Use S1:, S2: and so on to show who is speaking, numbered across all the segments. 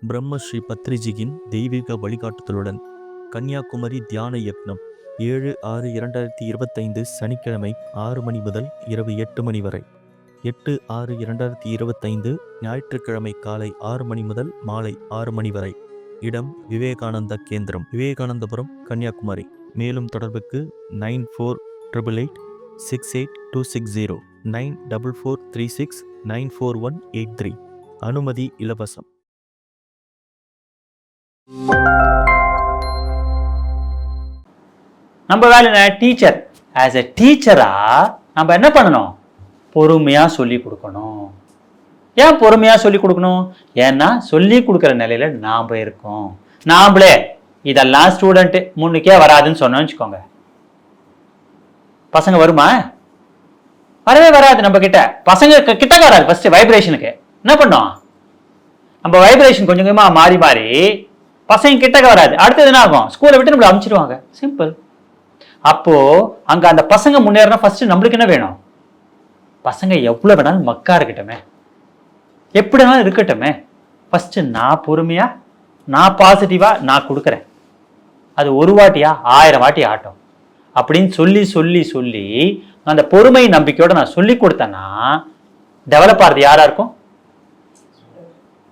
S1: பிரம்மஸ்ரீ பத்ரிஜியின் தெய்வீக வழிகாட்டுதலுடன் கன்னியாகுமரி தியான யக்னம் 7/6/2025 சனிக்கிழமை 6 மணி முதல் இரவு 8 மணி வரை. 8/6/2025 ஞாயிற்றுக்கிழமை காலை 6 மணி முதல் மாலை 6 மணி வரை. இடம் விவேகானந்தா கேந்திரம், விவேகானந்தபுரம், கன்னியாகுமரி. மேலும் தொடர்புக்கு 9488868260 9443694183. அனுமதி இலவசம்.
S2: நம்ம வேலை என்ன? டீச்சர். ஆஸ் எ டீச்சரா நம்ம என்ன பண்ணணும்? பொறுமையாக சொல்லி கொடுக்கணும். ஏன் பொறுமையாக சொல்லி கொடுக்கணும்? ஏன்னா சொல்லி கொடுக்குற நிலையில நாம் இருக்கோம். நாம்ளே இதெல்லாம் ஸ்டூடெண்ட்டு முன்னுக்கே வராதுன்னு சொன்னோன்னு வச்சுக்கோங்க, பசங்க வருமா? வரவே வராது. நம்ம கிட்ட பசங்க கிட்ட வராது. ஃபர்ஸ்ட் வைப்ரேஷனுக்கு என்ன பண்ணோம்? நம்ம வைப்ரேஷன் கொஞ்சம் கொஞ்சமாக மாறி மாறி பசங்க கிட்டக்க வராது. அடுத்தது என்ன ஆகும்? ஸ்கூலை விட்டு நம்மளை அனுப்பிச்சிடுவாங்க. சிம்பிள். அப்போ அங்க அந்த பசங்க முன்னேறினா ஃபர்ஸ்ட் நம்மளுக்கு என்ன வேணும்? பசங்க எவ்வளவு வேணாலும் மக்கா இருக்கட்டுமே, எப்படி வேணாலும் இருக்கட்டுமே, ஃபர்ஸ்ட் நான் பொறுமையா, நான் பாசிட்டிவா நான் கொடுக்குறேன். அது ஒரு வாட்டியா 1000 வாட்டி ஆட்டும் அப்படின்னு சொல்லி சொல்லி சொல்லி அந்த பொறுமை நம்பிக்கையோட நான் சொல்லி கொடுத்தேன்னா டெவலப் ஆகிறது யாரா இருக்கும்?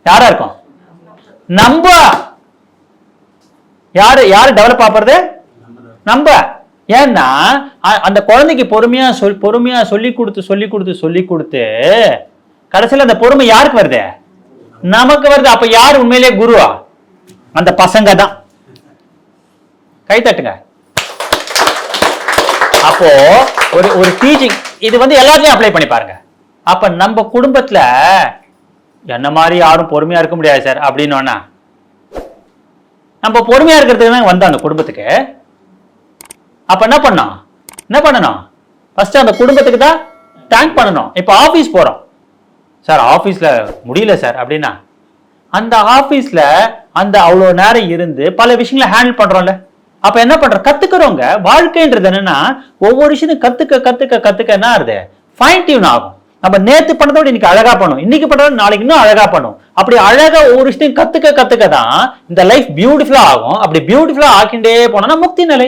S2: யாரா இருக்கும்? நம்ம. யாரு டெவலப் ஆகிறது? நம்ம. ஏன்னா அந்த குழந்தைக்கு பொறுமையா சொல்லி கொடுத்து கடைசியில் அந்த பொறுமை யாருக்கு வருது? நமக்கு வருது. அப்ப யார் உண்மையிலேயே குருவா? அந்த பசங்க தான். கை தட்டுங்க. அப்போ ஒரு டீச்சிங் இது எல்லாத்தையும் அப்ளை பண்ணி பாருங்க. அப்ப நம்ம குடும்பத்துல என்ன மாதிரி யாரும் பொறுமையா இருக்க முடியாது சார் அப்படின்னா, நம்ம பொறுமையா இருக்கிறதுக்கு தான் வந்தோம் அந்த குடும்பத்துக்கு. அப்ப என்ன பண்ணணும்? ஃபர்ஸ்ட் அந்த குடும்பத்துக்கு தான் தேங்க் பண்ணணும். இப்ப ஆபீஸ் போறோம் சார், ஆபீஸ்ல முடியல சார் அப்படின்னா, அந்த ஆபீஸ்ல அந்த அவ்வளவு நேரம் இருந்து பல விஷயங்களை ஹேண்டில் பண்றோம்ல. அப்ப என்ன பண்றோம்? கத்துக்கிறோங்க. வாழ்க்கைன்றது என்னன்னா ஒவ்வொரு விஷயத்தையும் கத்துக்க என்ன ஆகுது? ஃபைன் டியூன் ஆகும். நம்ம நேத்து பண்ணதோட இன்னைக்கு அழகா பண்ணும், இன்னைக்கு பண்ணதோட நாளைக்கு இன்னும் அழகா பண்ணும். அப்படி அழகா ஒவ்வொரு விஷயத்தையும் கத்துக்க தான் இந்த லைஃப் பியூட்டிஃபுல்லா ஆகும். அப்படி பியூட்டிஃபுல்லா ஆக்கிண்டே போனோம்னா முக்தி நிலை.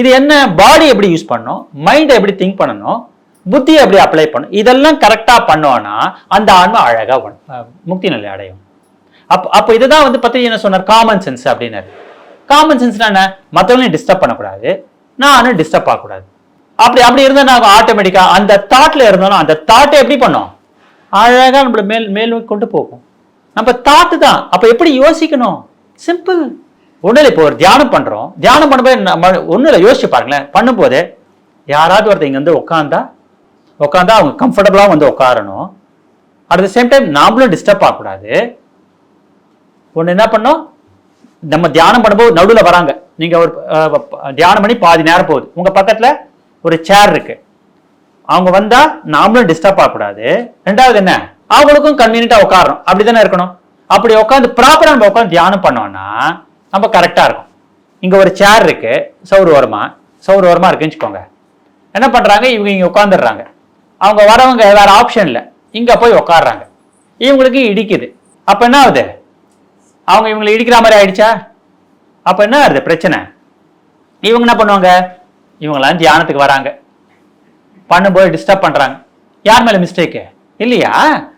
S2: இது என்ன? பாடி எப்படி யூஸ் பண்ணணும், மைண்டை எப்படி திங்க் பண்ணணும், புத்தியை எப்படி அப்ளை பண்ணணும், இதெல்லாம் கரெக்டா பண்ணோம்னா அந்த ஆன்மா அழகா முக்தி நிலை அடையும். அப்ப இதுதான் பத்தி என்ன சொன்னார்? காமன் சென்ஸ் அப்படின்னாரு. காமன் சென்ஸ்னா என்ன? மற்றவங்களையும் டிஸ்டர்ப் பண்ணக்கூடாது, நானும் டிஸ்டர்ப் ஆகக்கூடாது. அப்படி இருந்தா நாங்க ஆட்டோமேட்டிக்கா அந்த தாட்ல இருந்தோம்னா அந்த தாட்டை எப்படி பண்ணோம்? அழகா நம்மள மேல் கொண்டு போகும். நம்ம தாட்டு தான். அப்ப எப்படி யோசிக்கணும்? சிம்பிள். ஒன்றும் இப்போ ஒரு தியானம் பண்றோம். தியானம் பண்ணும்போது ஒன்றும் இல்லை, யோசிச்சு பாருங்களேன். பண்ணும்போது யாராவது ஒருத்தர் இங்க உட்காந்தா அவங்க கம்ஃபர்டபுளா உட்காரணும். அட் த சேம் டைம் நாமளும் டிஸ்டர்ப் ஆகக்கூடாது. ஒன்று என்ன பண்ணோம்? நம்ம தியானம் பண்ணும்போது நடுவில் வராங்க. நீங்க ஒரு தியானம் பண்ணி பாதி நேரம் போகுது, உங்க பக்கத்துல ஒரு சேர் இருக்கு, அவங்க வந்தா நாமளும் டிஸ்டர்ப் ஆகக்கூடாது. ரெண்டாவது என்ன? அவங்களுக்கும் கன்வீனியன்ட்டா உட்காரணும். அப்படிதானே இருக்கணும். அப்படி உட்காந்து ப்ராப்பரா நம்ம உட்காந்து தியானம் பண்ணோம்னா நம்ம கரெக்டா இருக்கும். இங்க ஒரு சேர் இருக்கு, சவுறு ஓரமா இருக்குன்னு வச்சுக்கோங்க. என்ன பண்றாங்க? இவங்க இங்க உட்காந்துடுறாங்க. அவங்க வரவங்க வேற ஆப்ஷன் இல்லை, இங்க போய் உட்காடுறாங்க. இவங்களுக்கு இடிக்குது. அப்ப என்ன ஆகுது? அவங்க இவங்களை இடிக்கிற மாதிரி ஆயிடுச்சா? அப்ப என்ன ஆகுது பிரச்சனை? இவங்க என்ன பண்ணுவாங்க? இவங்களாம் தியானத்துக்கு வராங்க, பண்ணும்போது டிஸ்டர்ப் பண்றாங்க. யார் மேல மிஸ்டேக்கு? இல்லையா?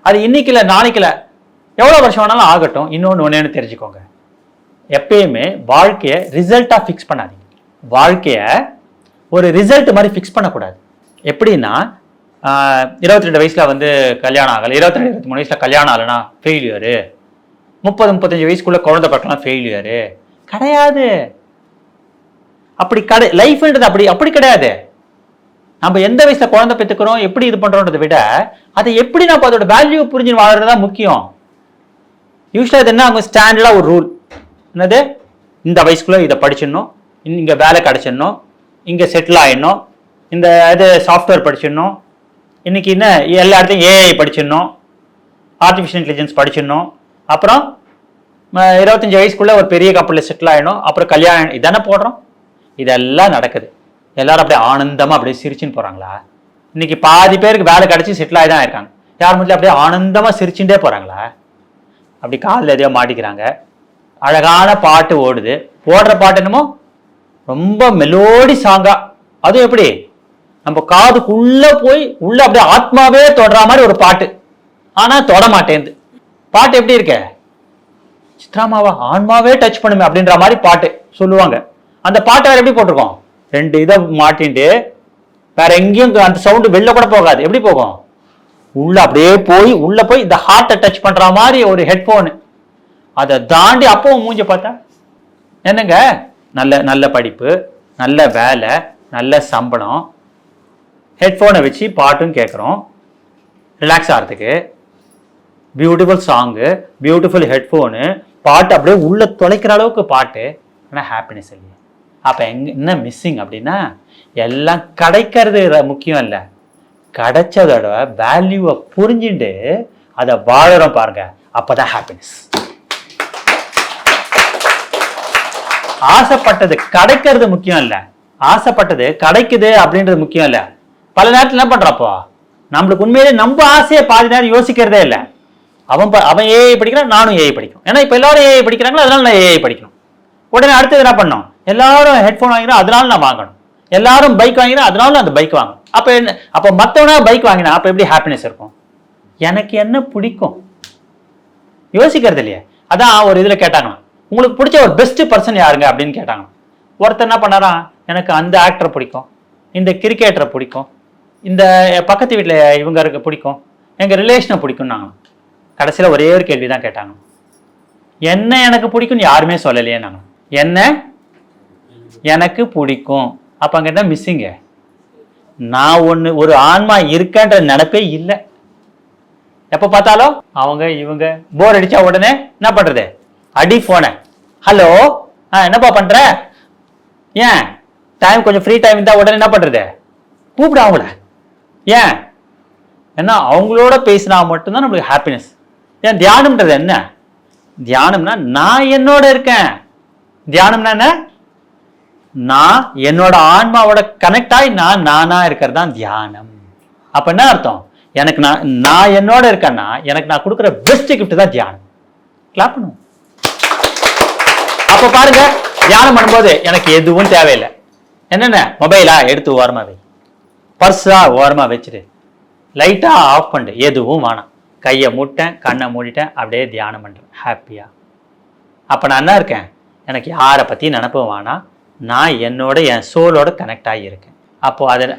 S2: அது இன்னைக்கு இல்லை, நாளைக்கு இல்லை, எவ்வளவு வருஷம் வேணாலும் ஆகட்டும். இன்னொன்னு தெரிஞ்சுக்கோங்க, எப்பயுமே வாழ்க்கைய ரிசல்ட்டா ஃபிக்ஸ் பண்ணாதீங்க. வாழ்க்கைய ஒரு ரிசல்ட் மாதிரி ஃபிக்ஸ் பண்ணக்கூடாது. எப்படின்னா 22 வயசுல கல்யாணம் ஆகலை, 22-23 வயசுல கல்யாணம் ஆகலைன்னா ஃபெயிலியரு, 30-35 வயசுக்குள்ள குழந்தை பார்க்கலாம் ஃபெயிலியரு கிடையாது. அப்படி லைஃப்ன்றது அப்படி கிடையாது. நம்ம எந்த வயசுல குழந்தை பெற்றுக்கிறோம், எப்படி இது பண்றோன்றதை விட அதை எப்படி நம்ம அதோட வேல்யூ புரிஞ்சு வாழ்றதுதான் முக்கியம். யூஸ்வலா இது என்ன? அவங்க ஸ்டாண்டர்டா ஒரு ரூல் என்னது? இந்த வயசுக்குள்ள இதை படிச்சிடணும், இங்க வேலை கிடைச்சிடணும், இங்க செட்டில் ஆயிடணும், இந்த இது சாஃப்ட்வேர் படிச்சிடணும், இன்னைக்கு என்ன எல்லா இடத்தையும் ஏஐ படிச்சிடணும், ஆர்டிஃபிஷியல் இன்டெலிஜென்ஸ் படிச்சிடணும், அப்புறம் 25 வயசுக்குள்ள ஒரு பெரிய கப்பலில் செட்டில் ஆயிடணும், அப்புறம் கல்யாணம். இதானே போடுறோம். இதெல்லாம் நடக்குது. எல்லாரும் அப்படியே ஆனந்தமா அப்படியே சிரிச்சுன்னு போறாங்களா? இன்னைக்கு பாதி பேருக்கு வேலை கிடைச்சி செட்டில் ஆகி தான் இருக்காங்க. யார் முதல்ல அப்படியே ஆனந்தமா சிரிச்சுட்டே போறாங்களா? அப்படி காதில் எதையோ மாட்டிக்கிறாங்க. அழகான பாட்டு ஓடுது. ஓடுற பாட்டு என்னமோ ரொம்ப மெலோடி சாங்கா, அதுவும் எப்படி நம்ம காதுக்குள்ள போய் உள்ள அப்படியே ஆத்மாவே தொடர மாதிரி ஒரு பாட்டு. ஆனா தொட மாட்டேங்குது. பாட்டு எப்படி இருக்க, சித்ராமாவா ஆன்மாவே டச் பண்ணுமே அப்படின்ற மாதிரி பாட்டு சொல்லுவாங்க. அந்த பாட்டை வேற எப்படி போட்டிருக்கோம், 2 இதை மாட்டின்ட்டு வேற எங்கேயும் அந்த சவுண்டு வெளில கூட போகாது. எப்படி போகும், உள்ள அப்படியே போய் உள்ள போய் இந்த ஹார்ட்டை டச் பண்ற மாதிரி ஒரு ஹெட்போனு. அதை தாண்டி அப்பவும் மூஞ்ச பார்த்தா என்னங்க, நல்ல நல்ல படிப்பு, நல்ல வேலை, நல்ல சம்பளம், ஹெட்ஃபோனை வச்சு பாட்டும் கேட்குறோம் ரிலாக்ஸ் ஆகிறதுக்கு, பியூட்டிஃபுல் சாங்கு, பியூட்டிஃபுல் ஹெட்ஃபோனு, பாட்டு அப்படியே உள்ள தொலைக்கிற அளவுக்கு பாட்டு. ஆனால் ஹாப்பினஸ் இல்லையா? அப்போ என்ன மிஸ்ஸிங் அப்படின்னா, எல்லாம் கிடைக்கிறது முக்கியம் இல்லை, கிடைச்சதோட வேல்யூவை புரிஞ்சுட்டு அதை வாழறோம் பாருங்க, அப்போதான் ஹாப்பினஸ். ஆசைப்பட்டது கிடைக்கிறது முக்கியம் இல்லை, ஆசைப்பட்டது கிடைக்குது அப்படின்றது முக்கியம் இல்லை. பல நேரத்தில் என்ன பண்றப்போ, நம்மளுக்கு உண்மையிலே நம்ம ஆசையை பாதி நேரம் யோசிக்கிறதே இல்லை. அவன் ஏஐ படிக்கிறான், நானும் ஏஐ படிக்கணும். ஏன்னா இப்போ எல்லாரும் ஏஐ படிக்கிறாங்களோ அதனால நான் ஏஐ படிக்கணும். உடனே அடுத்தது என்ன பண்ணோம், எல்லாரும் ஹெட்ஃபோன் வாங்கினா அதனால நான் வாங்கணும், எல்லாரும் பைக் வாங்கினா அதனால அந்த பைக் வாங்கணும். அப்போ என்ன, அப்போ மற்றவனா பைக் வாங்கினா அப்போ எப்படி ஹாப்பினஸ் இருக்கும்? எனக்கு என்ன பிடிக்கும் யோசிக்கிறது இல்லையே. அதான் ஒரு இதில் கேட்டாங்களாம், உங்களுக்கு பிடிச்ச ஒரு பெஸ்ட் பர்சன் யாருங்க அப்படின்னு கேட்டாங்க. ஒருத்தர் என்ன பண்ணாராம், எனக்கு அந்த ஆக்டரை பிடிக்கும், இந்த கிரிக்கெட்டரை பிடிக்கும், இந்த பக்கத்து வீட்டில் இவங்க இருக்க பிடிக்கும், எங்கள் ரிலேஷனை பிடிக்கும்னாங்க. கடைசியில் ஒரே ஒரு கேள்வி தான் கேட்டாங்க, என்ன எனக்கு பிடிக்கும்னு யாருமே சொல்லலையே. நாங்கள் என்ன எனக்கு பிடிக்கும். அப்போ அங்கே என்ன மிஸ்ஸிங்க, நான் ஒரு ஆன்மா இருக்கேன்ற நினைப்பே இல்லை. எப்போ பார்த்தாலும் அவங்க இவங்க, போர் அடிச்சா உடனே என்ன பண்ணுறது, அடி போன, ஹலோ என்னப்பா பண்ற, ஏன் டைம் கொஞ்சம் ஃப்ரீ டைம் இருந்தால் உடனே என்ன பண்ணுறது, கூப்பிட அவங்கள. ஏன், ஏன்னா அவங்களோட பேசினா மட்டும்தான் நம்மளுக்கு ஹாப்பினஸ். ஏன் தியானம்ன்றது என்ன, தியானம்னா நான் என்னோட இருக்கேன். தியானம்னா என்ன, நான் என்னோட ஆன்மாவோட கனெக்ட் ஆகி நான் நானா இருக்கிறது தான் தியானம். அப்ப என்ன அர்த்தம், எனக்கு நான் என்னோட இருக்கேன்னா எனக்கு நான் கொடுக்குற பெஸ்ட் கிஃப்ட் தான் தியானம். கிளாப் பண்ணுவோம். அப்ப பாருங்க, தியானம் பண்ணும்போது எனக்கு எதுவும் தேவையில்லை. என்னென்ன, மொபைலா எடுத்து ஓரமா வை, பர்ஸா ஓரமா வச்சுட்டு, லைட்டா ஆஃப் பண்ணிட்டு, எதுவும் வேணாம், கையை மூட்டேன், கண்ணை மூடிட்டேன், அப்படியே தியானம் பண்றேன் ஹாப்பியா. அப்ப நான் என்ன இருக்கேன், எனக்கு யாரை பத்தி நினப்பும் வேணாம், நான் என்னோட என் சோலோட கனெக்ட் ஆகியிருக்கேன்.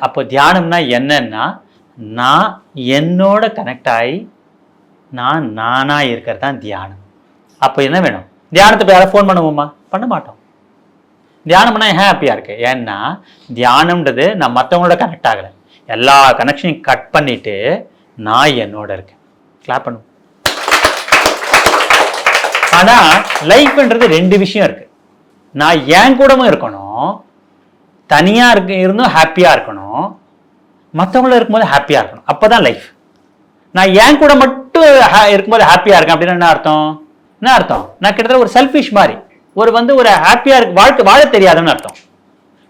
S2: அப்போ தியானம்னா என்னன்னா, நான் என்னோட கனெக்ட் ஆகி நான் நானா இருக்கிறது தான் தியானம். அப்போ என்ன வேணும், தியானத்தை யாரை ஃபோன் பண்ணுவோமா, பண்ண மாட்டோம். தியானம்னா ஹாப்பியாக இருக்கு. ஏன்னா தியானம்ன்றது நான் மற்றவங்களோட கனெக்ட் ஆகலை, எல்லா கனெக்ஷனையும் கட் பண்ணிட்டு நான் என்னோட இருக்கேன். கிளாப் பண்ணுவோம். ஆனால் லைஃப்ன்றது 2 விஷயம் இருக்கு. நான் என் கூடவும் இருக்கணும், தனியாக இருந்தும் ஹாப்பியாக இருக்கணும், மற்றவங்கள இருக்கும்போது ஹாப்பியாக இருக்கணும். அப்போ தான் லைஃப். நான் என் கூட மட்டும் இருக்கும்போது ஹாப்பியாக இருக்கேன் அப்படின்னா என்ன அர்த்தம், என்ன அர்த்தம், நான் கிட்டத்தட்ட ஒரு செல்ஃபிஷ் மாதிரி, ஒரு ஹாப்பியாக இருக்கு வாழ தெரியாதுன்னு அர்த்தம்.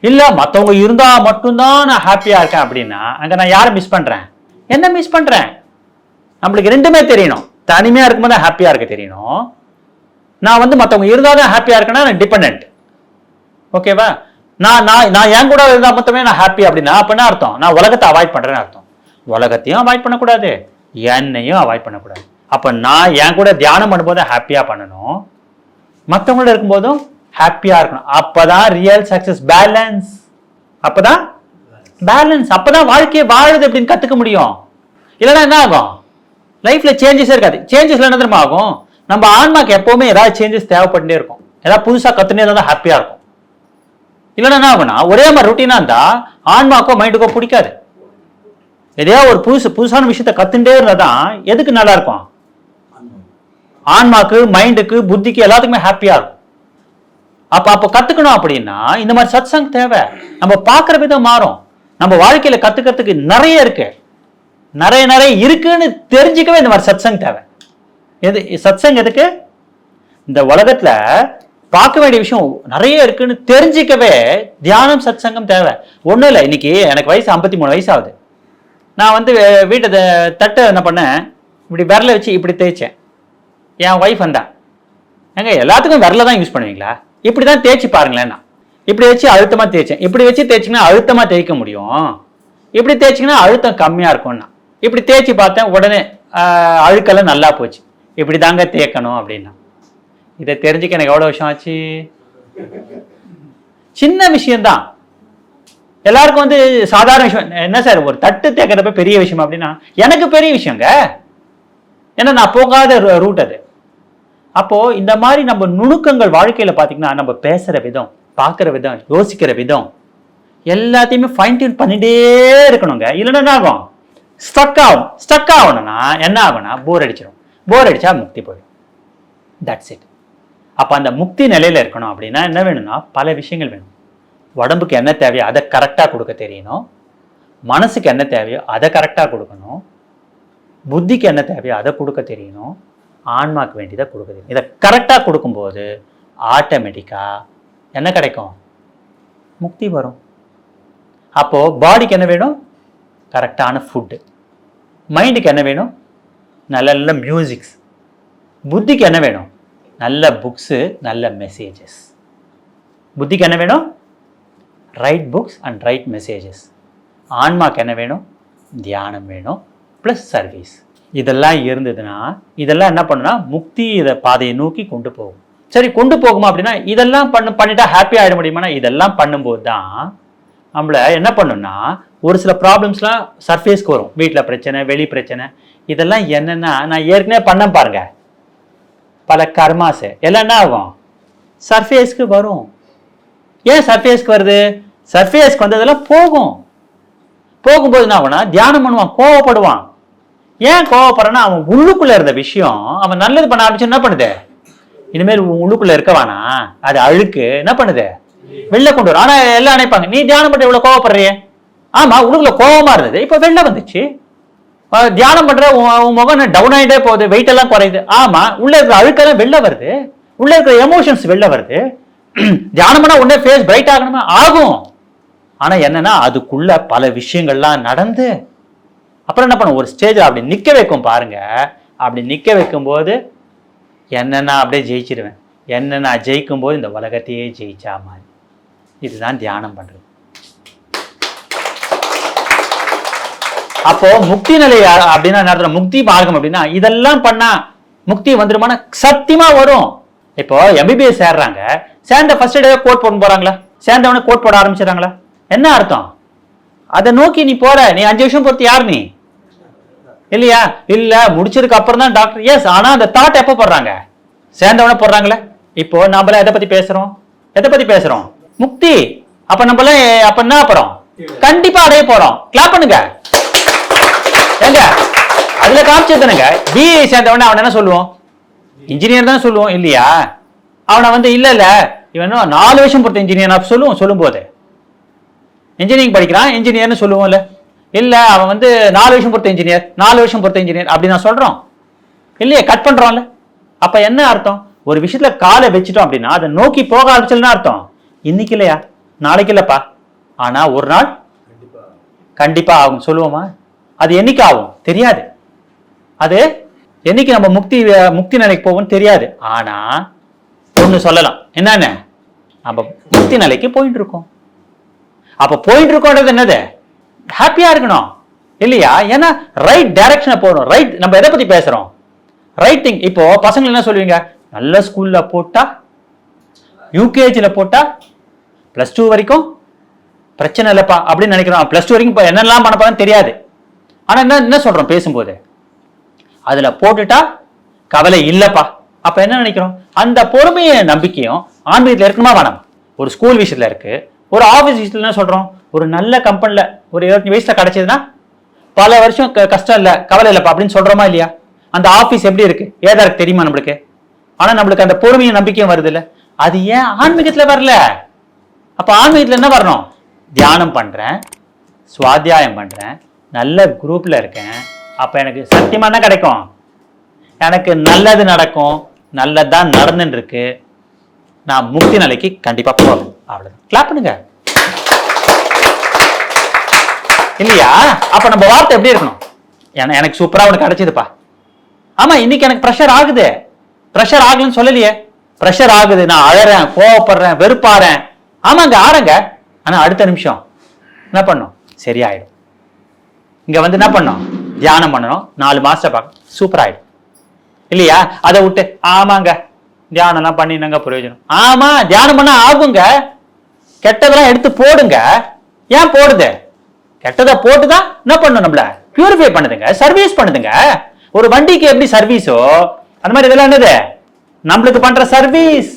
S2: இல்லை மற்றவங்க இருந்தால் மட்டும்தான் நான் ஹாப்பியாக இருக்கேன் அப்படின்னா அங்கே நான் யாரை மிஸ் பண்ணுறேன், என்ன மிஸ் பண்ணுறேன். நம்மளுக்கு 2மே தெரியணும். தனிமையாக இருக்கும்போது ஹாப்பியாக இருக்க தெரியணும். நான் மற்றவங்க இருந்தால் தான் ஹாப்பியாக இருக்கேன்னா நான் டிபெண்ட். ஓகேவா, நான் என் கூட இருந்தால் மட்டுமே நான் ஹாப்பி அப்படின்னா அப்போ என்ன அர்த்தம், நான் உலகத்தை அவாய்ட் பண்ணுறேன்னு அர்த்தம். உலகத்தையும் அவாய்ட் பண்ணக்கூடாது, என்னையும் அவாய்ட் பண்ணக்கூடாது. அப்போ நான் என் கூட தியானம் பண்ணும்போது ஹாப்பியாக பண்ணணும், மற்றவங்களோட இருக்கும்போதும் ஹாப்பியாக இருக்கணும். அப்போதான் ரியல் சக்ஸஸ், பேலன்ஸ். அப்போதான் பேலன்ஸ், அப்போதான் வாழ்க்கையை வாழுது அப்படின்னு கற்றுக்க முடியும். இல்லைன்னா என்ன ஆகும், லைஃப்பில் சேஞ்சஸே இருக்காது. சேஞ்சஸ்ல என்ன தெரியுமா ஆகும், நம்ம ஆன்மாக்கு எப்போவுமே ஏதாவது சேஞ்சஸ் தேவைப்பட்டுட்டே இருக்கும், ஏதாவது புதுசாக கற்றுனே தான் ஹாப்பியாக இருக்கும். இல்லைன்னா என்ன ஆகும்னா ஒரே மாதிரி ருட்டீனாக இருந்தால் ஆன்மாக்கோ மைண்டுக்கோ பிடிக்காது. எதையா ஒரு புதுசான விஷயத்த கத்துட்டே இருந்தால் தான் எதுக்கு நல்லா இருக்கும், ஆன்மாக்கு, மைண்டுக்கு, புத்திக்கு எல்லாத்துக்குமே ஹாப்பியாக இருக்கும். அப்போ கற்றுக்கணும் அப்படின்னா இந்த மாதிரி சத்சங் தேவை. நம்ம பார்க்குற விதம் மாறும். நம்ம வாழ்க்கையில் கற்றுக்கிறதுக்கு நிறைய இருக்கு, நிறைய இருக்குன்னு தெரிஞ்சுக்கவே இந்த மாதிரி சத்சங் தேவை. சத்சங் எதுக்கு, இந்த உலகத்துல பார்க்க வேண்டிய விஷயம் நிறைய இருக்குன்னு தெரிஞ்சிக்கவே தியானம் சத்சங்கம் தேவை. ஒன்றும் இல்லை, இன்னைக்கு எனக்கு வயசு 53 வயசு ஆகுது. நான் வீட்டை தட்டை என்ன பண்ணேன், இப்படி விரல வச்சு இப்படி தேய்ச்சேன். என் ஒய்ஃப் வந்தா, ஏங்க எல்லாத்துக்கும் விரல தான் யூஸ் பண்ணுவீங்களா, இப்படி தான் தேய்ச்சி பாருங்களேன்னா. இப்படி வச்சு அழுத்தமாக தேய்ச்சேன், இப்படி வச்சு தேய்ச்சிங்கன்னா அழுத்தமாக தேய்க்க முடியும், இப்படி தேய்ச்சிங்கன்னா அழுத்தம் கம்மியாக இருக்கும்னா. இப்படி தேய்ச்சி பார்த்தேன், உடனே அழுக்கெல்லாம் நல்லா போச்சு. இப்படி தாங்க தேய்க்கணும் அப்படின்னா. இதை தெரிஞ்சுக்க எனக்கு எவ்வளோ விஷயம் ஆச்சு? சின்ன விஷயம்தான், எல்லாருக்கும் வந்து சாதாரண விஷயம். என்ன சார் ஒரு தட்டு தேய்க்கிறப்ப பெரிய விஷயம் அப்படின்னா, எனக்கு பெரிய விஷயங்க. ஏன்னா நான் போகாத ரூட் அது. அப்போ இந்த மாதிரி நம்ம நுணுக்கங்கள் வாழ்க்கையில பாத்தீங்கன்னா, நம்ம பேசுற விதம், பார்க்குற விதம், யோசிக்கிற விதம் எல்லாத்தையுமே ஃபைன் டியூன் பண்ணிட்டே இருக்கணுங்க. இல்லைன்னா என்ன ஆகும்? ஸ்டக் ஆகணும்னா என்ன ஆகும்னா போர் அடிச்சிடும். போர் அடிச்சா முக்தி போயிடும். That's it. அப்போ அந்த முக்தி நிலையில இருக்கணும் அப்படின்னா என்ன வேணும்னா பல விஷயங்கள் வேணும். உடம்புக்கு என்ன தேவையோ அதை கரெக்டாக கொடுக்க தெரியணும். மனசுக்கு என்ன தேவையோ அதை கரெக்டாக கொடுக்கணும். புத்திக்கு என்ன தேவையோ அதை கொடுக்க தெரியணும். ஆன்மாக்கு வேண்டியதை கொடுக்க தெரியும். இதை கரெக்டாக கொடுக்கும்போது ஆட்டோமேட்டிக்காக என்ன கிடைக்கும்? முக்தி வரும். அப்போது பாடிக்கு என்ன வேணும்? கரெக்டான ஃபுட்டு. மைண்டுக்கு என்ன வேணும்? நல்ல நல்ல மியூசிக்ஸ். புத்திக்கு என்ன வேணும்? நல்ல புக்ஸு, நல்ல மெசேஜஸ். புத்திக்கு என்ன வேணும்? Right books and right messages. ஆன்மாக்கு என்ன வேணும்? தியானம் வேணும் ப்ளஸ் சர்வீஸ். இதெல்லாம் இருந்ததுன்னா இதெல்லாம் என்ன பண்ணுன்னா முக்தி இதை பாதையை நோக்கி கொண்டு போகும். சரி, கொண்டு போகுமா அப்படின்னா இதெல்லாம் பண்ணிட்டா ஹாப்பி ஆகிட முடியுமானா இதெல்லாம் பண்ணும்போது தான் நம்மளை என்ன பண்ணுன்னா ஒரு சில ப்ராப்ளம்ஸ்லாம் சர்ஃபேஸ்க்கு வரும். வீட்டில் பிரச்சனை, வெளி பிரச்சனை, இதெல்லாம் என்னென்னா நான் ஏற்கனவே பண்ண பாருங்க பல கர்மாஸு எல்லாம் என்ன ஆகும்? சர்ஃபேஸ்க்கு வரும். ஏன் சர்ஃபேஸ்க்கு வருது? சர்ஃபேஸ்க்கு வந்ததெல்லாம் போகும்போது என்ன ஆகும்னா தியானம் பண்ணுவான், கோவப்படுவான். ஏன் கோவப்படுறனா அவன் உள்ளுக்குள்ள இருந்த விஷயம் அவன் நல்லது பண்ண ஆரம்பிச்சு என்ன பண்ணுது? இனிமேல் உள்ளுக்குள்ள இருக்கவானா அது அழுக்கு என்ன பண்ணுது? வெளில கொண்டு வரும். ஆனா எல்லாம் நினைப்பாங்க நீ தியானம் பண்ண இவ்வளவு கோவப்படுறிய. ஆமா, உள்ளுக்குள்ள கோவமா இருந்தது, இப்ப வெளில வந்துச்சு. தியானம் பண்ற உன் முகம் டவுன் ஆகிட்டே போகுது, வெயிட் எல்லாம் குறையுது. ஆமா, உள்ள இருக்கிற அழுக்கெல்லாம் வெளில வருது, உள்ள இருக்கிற எமோஷன்ஸ் வெளில வருது. தியானம் பண்ணா உடனே ஃபேஸ் பிரைட் ஆகணுமா? ஆகும். ஆனா என்னன்னா அதுக்குள்ள பல விஷயங்கள்லாம் நடந்து அப்புறம் என்ன பண்ணும்? ஒரு ஸ்டேஜில் அப்படி நிற்க வைக்கும் பாருங்க. அப்படி நிற்க வைக்கும்போது என்னென்னா அப்படியே ஜெயிச்சிருவேன். என்னென்னா ஜெயிக்கும் போது இந்த உலகத்தையே ஜெயிச்சா மாதிரி. இதுதான் தியானம் பண்றது. அப்போ முக்தி நிலை அப்படின்னா நடத்துற முக்தி மார்க்கம் அப்படின்னா இதெல்லாம் பண்ணா முக்தி வந்துருமான சத்தியமா வரும். இப்போ எம்பிபிஎஸ் சேர்றாங்க, சேர்ந்த ஃபர்ஸ்ட் டே கோட் போட போறாங்களா? சேர்ந்தவனே கோட் போட ஆரம்பிச்சிடறாங்களா? என்ன அர்த்தம்? அதை நோக்கி நீ போற. நீ 5 வருஷம் பொறுத்து யார் நீ? இல்லையா? இல்ல, முடிச்சதுக்கு அப்புறம் தான் டாக்டர். எஸ், ஆனா அந்த தாட் எப்ப போடுறாங்க? சேர்ந்தவன போடுறாங்களே. இப்போ நம்மள எதை பத்தி பேசுறோம்? முக்தி. அப்ப நம்மள அப்ப என்ன அப்புறம் கண்டிப்பா அடைய போறோம். கிளாப் பண்ணுங்க. ஏங்க அதுல காமிச்சதுனுங்க. பிஏ சேர்ந்தவன அவன் என்ன சொல்லுவோம்? இன்ஜினியர் தான் சொல்லுவோம் இல்லையா? அவனை வந்து இல்ல இவன் 4 வருஷம் பொறுத்த இன்ஜினியர் சொல்லும் போது இன்ஜினியரிங் படிக்கிறான் இன்ஜினியர்னு சொல்லுவோம்ல. இல்ல அவன் வந்து 4 வருஷம் பொறுத்த இன்ஜினியர் அப்படி நான் சொல்றோம் இல்லையே, கட் பண்றோம்ல. அப்ப என்ன அர்த்தம்? ஒரு விஷயத்துல காலை வச்சுட்டோம் அப்படின்னா அதை நோக்கி போக ஆரம்பிச்சல்னா அர்த்தம் இன்னைக்கு இல்லையா, நாளைக்கு இல்லப்பா, ஆனா ஒரு நாள் கண்டிப்பா ஆகும் சொல்லுவோமா? அது என்னைக்கு ஆகும் தெரியாது. அது என்னைக்கு நம்ம முக்தி நிலைக்கு போவோம்னு தெரியாது. ஆனா ஒண்ணு சொல்லலாம், என்னன்னு நம்ம முக்தி நிலைக்கு போயிட்டு இருக்கோம். அப்ப போயிட்டு இருக்கோன்றது என்னது? ஹாப்பியா இருக்கணும் இல்லையா? ஏன்னா ரைட் டைரக்ஷனை போகணும். ரைட், நம்ம எதை பத்தி பேசுறோம்? Right thing. இப்போ பசங்க என்ன சொல்லுவீங்க? நல்ல ஸ்கூல்ல போட்டா, யூகேஜில போட்டா, +2 வரைக்கும் பிரச்சனை இல்லப்பா அப்படின்னு நினைக்கிறோம். +2 வரைக்கும் என்னெல்லாம் பண்ண போறேன்னு தெரியாது. ஆனா என்ன சொல்றோம் பேசும்போது? அதுல போட்டுட்டா கவலை இல்லப்பா. அப்ப என்ன நினைக்கிறோம்? அந்த பொறுமையை நம்பிக்கையும் ஆன்மீகத்துல இருக்கணுமா வேணாம்? ஒரு ஸ்கூல் விஷயத்துல இருக்கு, ஒரு ஆஃபீஸ் விஷயத்துல என்ன சொல்றோம்? ஒரு நல்ல கம்பெனில ஒரு 25 வயசுல கிடைச்சதுன்னா பல வருஷம் கஷ்டம் இல்லை, கவலை இல்லப்பா அப்படின்னு சொல்றோமா இல்லையா? அந்த ஆஃபீஸ் எப்படி இருக்கு ஏதா இருக்கு தெரியுமா நம்மளுக்கு? ஆனா நம்மளுக்கு அந்த பொறுமையும் நம்பிக்கையும் வருது இல்ல. அது ஏன் ஆன்மீகத்துல வரல? அப்ப ஆன்மீகத்துல என்ன வரணும்? தியானம் பண்றேன், சுவாத்தியாயம் பண்றேன், நல்ல குரூப்ல இருக்கேன், அப்ப எனக்கு சத்தியமா என்ன கிடைக்கும்? எனக்கு நல்லது நடக்கும், நல்லதான் நடந்துட்டு இருக்கு, நான் முக்தி நிலைக்கு கண்டிப்பா போவேன். அவ்வளவுதான். கிளாப் பண்ணுங்க இல்லையா? அப்ப நம்ம வார்த்தை எப்படி இருக்கணும்? எனக்கு சூப்பரா உனக்கு கிடைச்சதுப்பா. ஆமா, இன்னைக்கு எனக்கு ப்ரெஷர் ஆகுது, ப்ரெஷர் ஆகலன்னு சொல்லலையே. ப்ரெஷர் ஆகுது, நான் அழறேன், கோவப்படுறேன், வெறுப்பாறேன். ஆமாங்க ஆறங்க. ஆனா அடுத்த நிமிஷம் என்ன பண்ணும்? சரியாயிடும். இங்க வந்து என்ன பண்ணும்? தியானம் பண்ணணும். 4 மாசத்தை பார்க்க சூப்பர் ஆயிடும் இல்லையா? அதை விட்டு ஆமாங்க தியானம்லாம் பண்ணி என்னங்க பிரயோஜனம்? ஆமா தியானம் பண்ண ஆகுங்க. கெட்டதெல்லாம் எடுத்து போடுங்க. ஏன் போடுது? கெட்டதை போட்டுதான் என்ன பண்ணும்? நம்மள பியூரிஃபை பண்ணுதுங்க, சர்வீஸ் பண்ணுதுங்க. ஒரு வண்டிக்கு எப்படி சர்வீஸோ அந்த மாதிரி இதெல்லாம் என்னது? நம்மளுக்கு பண்ற சர்வீஸ்.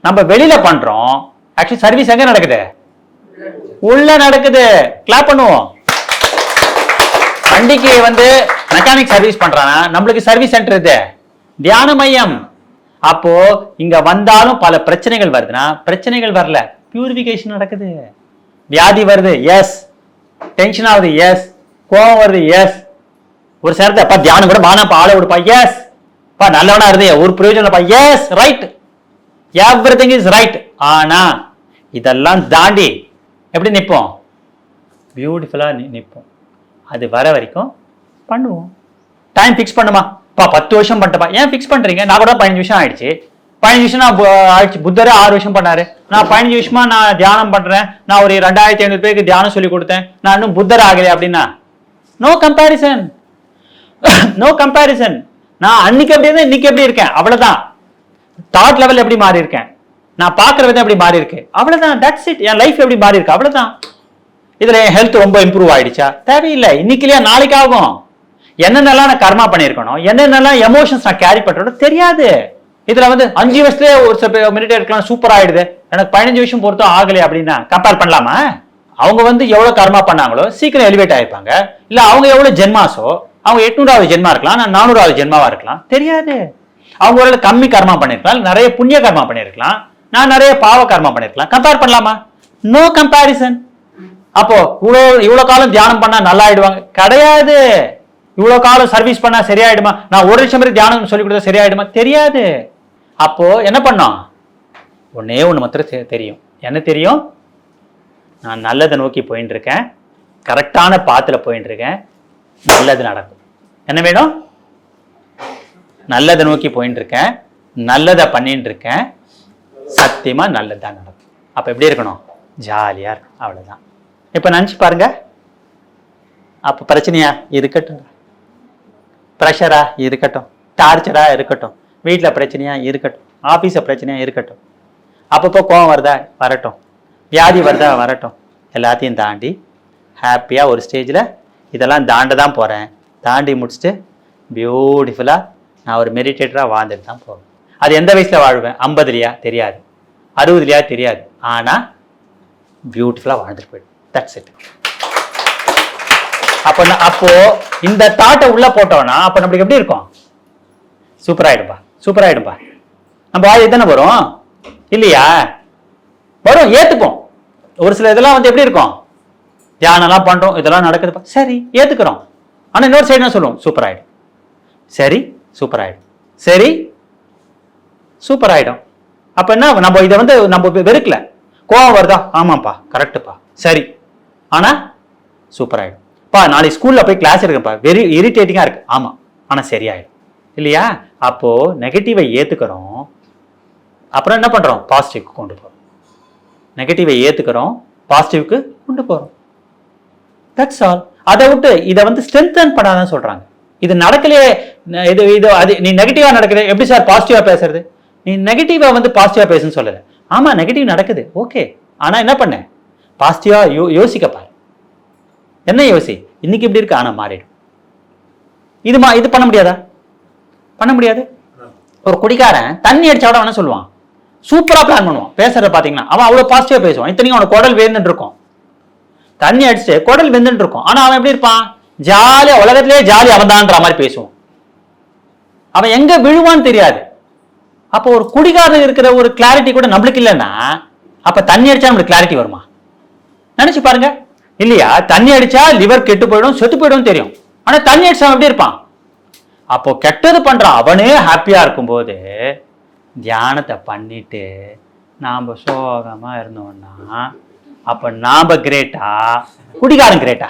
S2: நம்ம வெளியில பண்றோம், ஆக்சுவலி சர்வீஸ் எங்க நடக்குது? உள்ள நடக்குது. கிளாப் பண்ணுவோம். வண்டிக்கு வந்து மெக்கானிக் சர்வீஸ் பண்றானா, நம்மளுக்கு சர்வீஸ் சென்டர் இது தியான மையம். அப்போ இங்க வந்தாலும் பல பிரச்சனைகள் வருதுன்னா, பிரச்சனைகள் வரல, பியூரிபிகேஷன் நடக்குது. வியாதி வருது, எஸ். டென்ஷன் ஆகுது, எஸ். கோவம் வருது, எஸ். ஒரு சேர்த்து அப்பா தியானம் கூட வானாப்பா ஆள விடுப்பா, எஸ். பா நல்லவனா இருந்தே ஒரு பிரயோஜனப்பா, yes. Right, everything is right. ஆனா இதெல்லாம் தாண்டி எப்படி நிற்போம்? பியூட்டிஃபுல்லா நிற்போம். அது வர வரைக்கும் பண்ணுவோம். டைம் ஃபிக்ஸ் பண்ணுமா? பா 10 வருஷம் பண்ணிட்டப்பா. ஏன் ஃபிக்ஸ் பண்றீங்க? நான் கூட 15 வருஷம் ஆயிடுச்சு. 15 வருஷம் நான் ஆயிடுச்சு. புத்தரே 6 வருஷம் பண்ணாரு. நான் 15 வருஷமா நான் தியானம் பண்றேன். நான் ஒரு 2500 பேருக்கு தியானம் சொல்லி கொடுத்தேன். நான் இன்னும் புத்தர் ஆகலையே அப்படின்னா நோ கம்பேரிசன். No comparison. நான் அன்னைக்கு எப்படி இருந்தேன், இன்னைக்கு எப்படி இருக்கேன், அவ்வளவுதான். தாட் லெவல் எப்படி மாறி இருக்கேன், நான் பாக்குற விதம் எப்படி மாறி இருக்கு, அவ்வளவுதான். That's it. என் லைஃப் எப்படி மாறி இருக்கு, அவ்வளவுதான். இதுல என் ஹெல்த் ரொம்ப இம்ப்ரூவ் ஆயிடுச்சா? தேவையில்லை. இன்னைக்கு இல்லையா நாளைக்கு ஆகும். என்னென்னலாம் நான் கர்மா பண்ணிருக்கணும், என்னென்னலாம் எமோஷன்ஸ் நான் கேரி பண்றோம் தெரியாது. இதுல வந்து 5 வருஷத்துலயே ஒரு சில மெடிடேட் இருக்கலாம், சூப்பர் ஆயிடுது. எனக்கு 15 வருஷம் பொறுத்தும் ஆகலை அப்படின்னா கம்பேர் பண்ணலாமா? அவங்க வந்து எவ்வளவு கர்மா பண்ணாங்களோ சீக்கிரம் எலிவேட் ஆயிருப்பாங்க. இல்ல அவங்க எவ்வளவு ஜென்மாஸோ, அவங்க 800வது ஜென்மா இருக்கலாம், நான் 400வது ஜென்மாவா இருக்கலாம், தெரியாது. அவங்க ஒரு கம்மி கர்மா பண்ணிருக்கலாம், நிறைய புண்ணிய கர்மா பண்ணிருக்கலாம், நான் நிறைய பாவ கர்மா பண்ணிருக்கலாம். கம்பேர் பண்ணலாமா? No comparison. அப்போ இவ்வளவு காலம் தியானம் பண்ணா நல்லா ஆயிடுவாங்க? கிடையாது. இவ்வளவு காலம் சர்வீஸ் பண்ணா சரியாயிடுமா? நான் 1 லட்சம் பேர் தியானம் சொல்லி கொடுத்தா சரியாயிடுமா? தெரியாது. அப்போ என்ன பண்ணோம்? ஒன்னே ஒண்ணு மாத்திரம் தெரியும். என்ன தெரியும்? நான் நல்லதை நோக்கி போயிட்டு இருக்கேன், கரெக்டான பாத்துல போயிட்டு இருக்கேன், நல்லது நடக்கும். என்ன வேணும்? நல்லதை நோக்கி போயிட்டு இருக்கேன், நல்லதை பண்ணிட்டு இருக்கேன், சத்தியமா நல்லதுதான் நடக்கும். அப்ப எப்படி இருக்கணும்? ஜாலியா இருக்கும், அவ்வளவுதான். இப்ப நினைச்சு பாருங்க. அப்ப பிரச்சனையா இருக்கட்டும், ப்ரெஷரா இருக்கட்டும், டார்ச்சரா இருக்கட்டும், வீட்டுல பிரச்சனையா இருக்கட்டும், ஆபீஸ்ல பிரச்சனையா இருக்கட்டும், அப்பப்போ கோவம் வருதா வரட்டும், வியாதி வருதா வரட்டும், எல்லாத்தையும் தாண்டி ஹாப்பியா ஒரு ஸ்டேஜ்ல இதெல்லாம் தாண்ட தான் போறேன். தாண்டி முடிச்சுட்டு பியூட்டிஃபுல்லா நான் ஒரு மெடிடேட்டரா வாழ்ந்துட்டு தான் போவேன். அது எந்த வயசுல வாழ்வேன்? 50லயா தெரியாது, 60லயா தெரியாது. ஆனா பியூட்டிஃபுல்லா வாழ்ந்துட்டு போயிடும். That's it. அப்போ இந்த தாட்டை உள்ள போட்டோம்னா அப்ப நம்மளுக்கு எப்படி இருக்கும்? சூப்பர் ஆயிடும்பா, சூப்பர் ஆயிடும்பா. நம்ம வாய் தானே வரும் இல்லையா? வரும், ஏத்துப்போம். ஒரு சில இதெல்லாம் வந்து எப்படி இருக்கும்? தியானம்லாம் பண்றோம், இதெல்லாம் நடக்குதுப்பா, சரி ஏத்துக்கிறோம். ஆனா இன்னொரு சைடு என்ன சொல்லுவோம்? சூப்பர் ஆயிடும், சரி சூப்பர் ஆயிடும், சரி சூப்பர் ஆயிடும். அப்ப என்ன, நம்ம இதை வந்து நம்ம வெறுக்கல. கோவம் வருதா? ஆமாப்பா கரெக்டுப்பா, சரி, ஆனா சூப்பர் ஆயிடும். பா நாளைக்கு ஸ்கூல்ல போய் கிளாஸ் இருக்குப்பா, வெரி இரிட்டேட்டிங்கா இருக்கு, ஆமா, ஆனா சரியாயிடும் இல்லையா? அப்போ நெகட்டிவை ஏத்துக்கிறோம், அப்புறம் என்ன பண்றோம்? பாசிட்டிவ்க்கு கொண்டு போறோம். நெகட்டிவை ஏத்துக்கிறோம், பாசிட்டிவ்க்கு கொண்டு போறோம். That's all. அதை விட்டு இதை வந்து ஸ்ட்ரென்தன் பண்ணாதான் சொல்றாங்க. இது நடக்கலையே, இது அது நீ நெகட்டிவா நடக்குது, எப்படி சார் பாசிட்டிவா பேசுறது? நீ நெகட்டிவா வந்து பாசிட்டிவா பேசுன்னு சொல்லல. ஆமா நெகட்டிவ் நடக்குது, ஓகே, ஆனா என்ன பண்ண? பாசிட்டிவா யோசிக்க பாரு. என்ன யோசி? இன்னைக்கு இப்படி இருக்கு, ஆனா மாறிடும். இது பண்ண முடியாதா? பண்ண முடியாது. ஒரு குடிக்காரன் தண்ணி அடிச்சா கூட என்ன சொல்லுவான்? சூப்பரா பிளான் பண்ணுவான். பேசுறத பாத்தீங்கன்னா அவன் அவ்வளவு பாசிட்டிவா பேசுவான். இத்தனைக்கும் அவன் குடல் வேந்துட்டு இருக்கும், தண்ணி அடிச்சு குடல் வெந்துட்டு இருக்கும். ஆனா அவன் எப்படி இருப்பான்? ஜாலியா, உலகத்திலேயே ஜாலி அவன் தான்ற மாதிரி பேசுவான். அவன் எங்க விழுவான்னு தெரியாது. அப்போ ஒரு குடிகாரன் இருக்கிற ஒரு கிளாரிட்டி கூட நம்மளுக்கு இல்லைன்னா அப்ப தண்ணி அடிச்சா நம்மளுக்கு கிளாரிட்டி வருமா? நினைச்சு பாருங்க இல்லையா? தண்ணி அடிச்சா லிவர் கெட்டு போயிடும், செத்து போயிடும் தெரியும். ஆனா தண்ணி அடிச்சா எப்படி இருப்பான்? அப்போ கெட்டது பண்றான் அவனே ஹாப்பியா இருக்கும்போது தியானத்தை பண்ணிட்டு நாம சோகமா இருந்தோம்னா அப்ப நாம கிரேட்டா, குடிகாரன் கிரேட்டா?